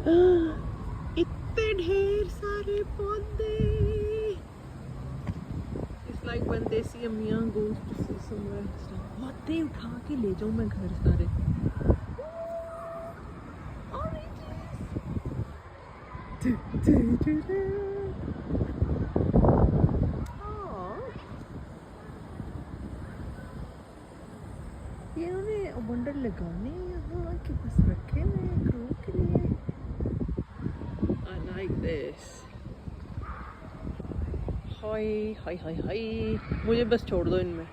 इतने ढेर सारे पौधे। It's like when they see a Mia goes to see somewhere. पौधे उठा के ले जाऊं मैं घर सारे। ये इन्होंने बंडल लगाने यहाँ के पास रखे हुए ग्रो के लिए। I like this. हाय हाय हाय हाय, मुझे बस छोड़ दो इनमें।